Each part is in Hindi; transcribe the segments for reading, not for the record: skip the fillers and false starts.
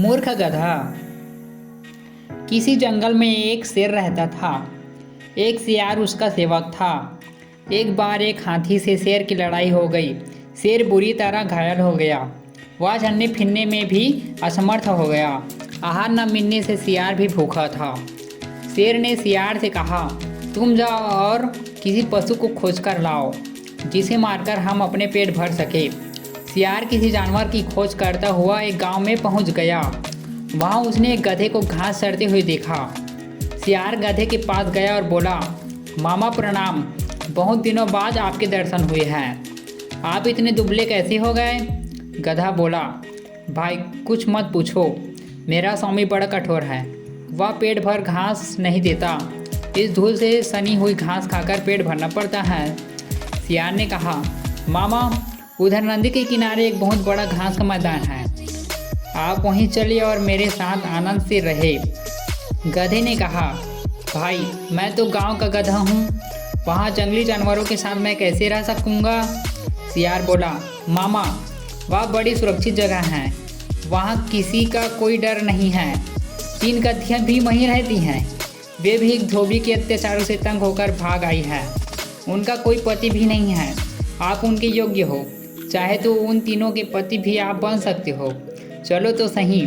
मूर्ख गधा। किसी जंगल में एक शेर रहता था। एक सियार उसका सेवक था। एक बार एक हाथी से शेर की लड़ाई हो गई। शेर बुरी तरह घायल हो गया। वह चलने फिरने में भी असमर्थ हो गया। आहार न मिलने से सियार भी भूखा था। शेर ने सियार से कहा, तुम जाओ और किसी पशु को खोज कर लाओ जिसे मारकर हम अपने पेट भर सके। सियार किसी जानवर की खोज करता हुआ एक गांव में पहुंच गया। वहां उसने एक गधे को घास चरते हुए देखा। सियार गधे के पास गया और बोला, मामा प्रणाम, बहुत दिनों बाद आपके दर्शन हुए हैं। आप इतने दुबले कैसे हो गए? गधा बोला, भाई कुछ मत पूछो, मेरा स्वामी बड़ा कठोर है। वह पेट भर घास नहीं देता। इस धूल से सनी हुई घास खाकर पेट भरना पड़ता है। सियार ने कहा, मामा उधर नदी के किनारे एक बहुत बड़ा घास का मैदान है, आप वहीं चलिए और मेरे साथ आनंद से रहे। गधे ने कहा, भाई मैं तो गांव का गधा हूँ, वहाँ जंगली जानवरों के साथ मैं कैसे रह सकूँगा? सियार बोला, मामा वह बड़ी सुरक्षित जगह है, वहाँ किसी का कोई डर नहीं है। 3 गधियाँ भी वहीं रहती हैं, वे भी एक धोबी के अत्याचारों से तंग होकर भाग आई है। उनका कोई पति भी नहीं है, आप उनके योग्य हो, चाहे तो उन तीनों के पति भी आप बन सकते हो, चलो तो सही।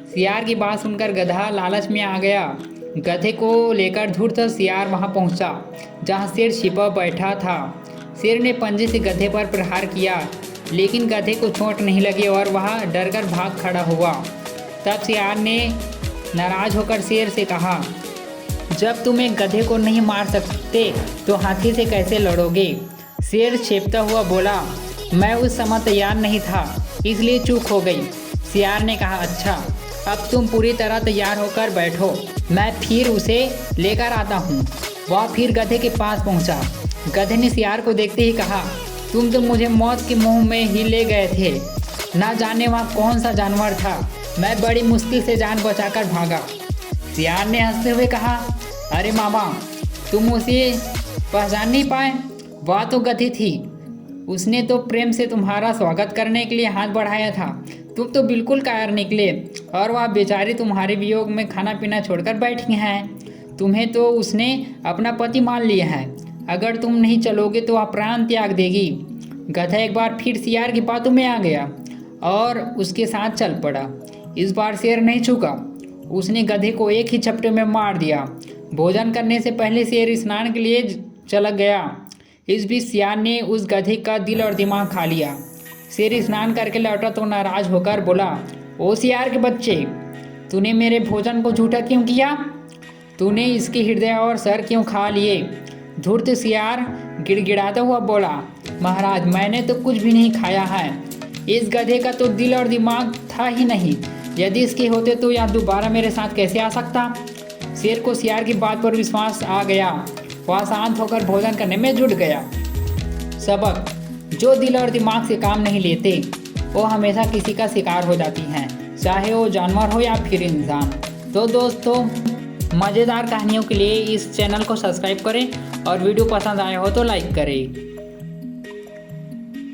सियार की बात सुनकर गधा लालच में आ गया। गधे को लेकर धूर्त सियार वहां पहुंचा जहां शेर छिपा बैठा था। शेर ने पंजे से गधे पर प्रहार किया, लेकिन गधे को चोट नहीं लगी और वह डरकर भाग खड़ा हुआ। तब सियार ने नाराज होकर शेर से कहा, जब तुम एक गधे को नहीं मार सकते तो हाथी से कैसे लड़ोगे? शेर चेपता हुआ बोला, मैं उस समय तैयार नहीं था, इसलिए चूक हो गई। सियार ने कहा, अच्छा अब तुम पूरी तरह तैयार होकर बैठो, मैं फिर उसे लेकर आता हूँ। वह फिर गधे के पास पहुँचा। गधे ने सियार को देखते ही कहा, तुम तो मुझे मौत के मुंह में ही ले गए थे, ना जाने वहाँ कौन सा जानवर था, मैं बड़ी मुश्किल से जान बचाकर भागा। सियार ने हंसते हुए कहा, अरे मामा तुम उसे पहचान नहीं पाए? वह तो गधी थी, उसने तो प्रेम से तुम्हारा स्वागत करने के लिए हाथ बढ़ाया था, तुम तो बिल्कुल कायर निकले और वह बेचारी तुम्हारे वियोग में खाना पीना छोड़कर बैठी हैं। तुम्हें तो उसने अपना पति मान लिया है, अगर तुम नहीं चलोगे तो वह प्राण त्याग देगी। गधा एक बार फिर सियार की बातों में आ गया और उसके साथ चल पड़ा। इस बार शेर नहीं चूका, उसने गधे को एक ही झपटे में मार दिया। भोजन करने से पहले शेर स्नान के लिए चला गया। इस बीच सियार ने उस गधे का दिल और दिमाग खा लिया। शेर स्नान करके लौटा तो नाराज होकर बोला, ओ सियार के बच्चे, तूने मेरे भोजन को झूठा क्यों किया? तूने इसके हृदय और सर क्यों खा लिए? धूर्त सियार गिड़गिड़ाता हुआ बोला, महाराज मैंने तो कुछ भी नहीं खाया है, इस गधे का तो दिल और दिमाग था ही नहीं, यदि इसके होते तो यह दोबारा मेरे साथ कैसे आ सकता? शेर को सियार की बात पर विश्वास आ गया। वह शांत होकर भोजन करने में जुट गया। सबक, जो दिल और दिमाग से काम नहीं लेते वो हमेशा किसी का शिकार हो जाती हैं, चाहे वो जानवर हो या फिर इंसान। तो दोस्तों मज़ेदार कहानियों के लिए इस चैनल को सब्सक्राइब करें और वीडियो पसंद आए हो तो लाइक करें।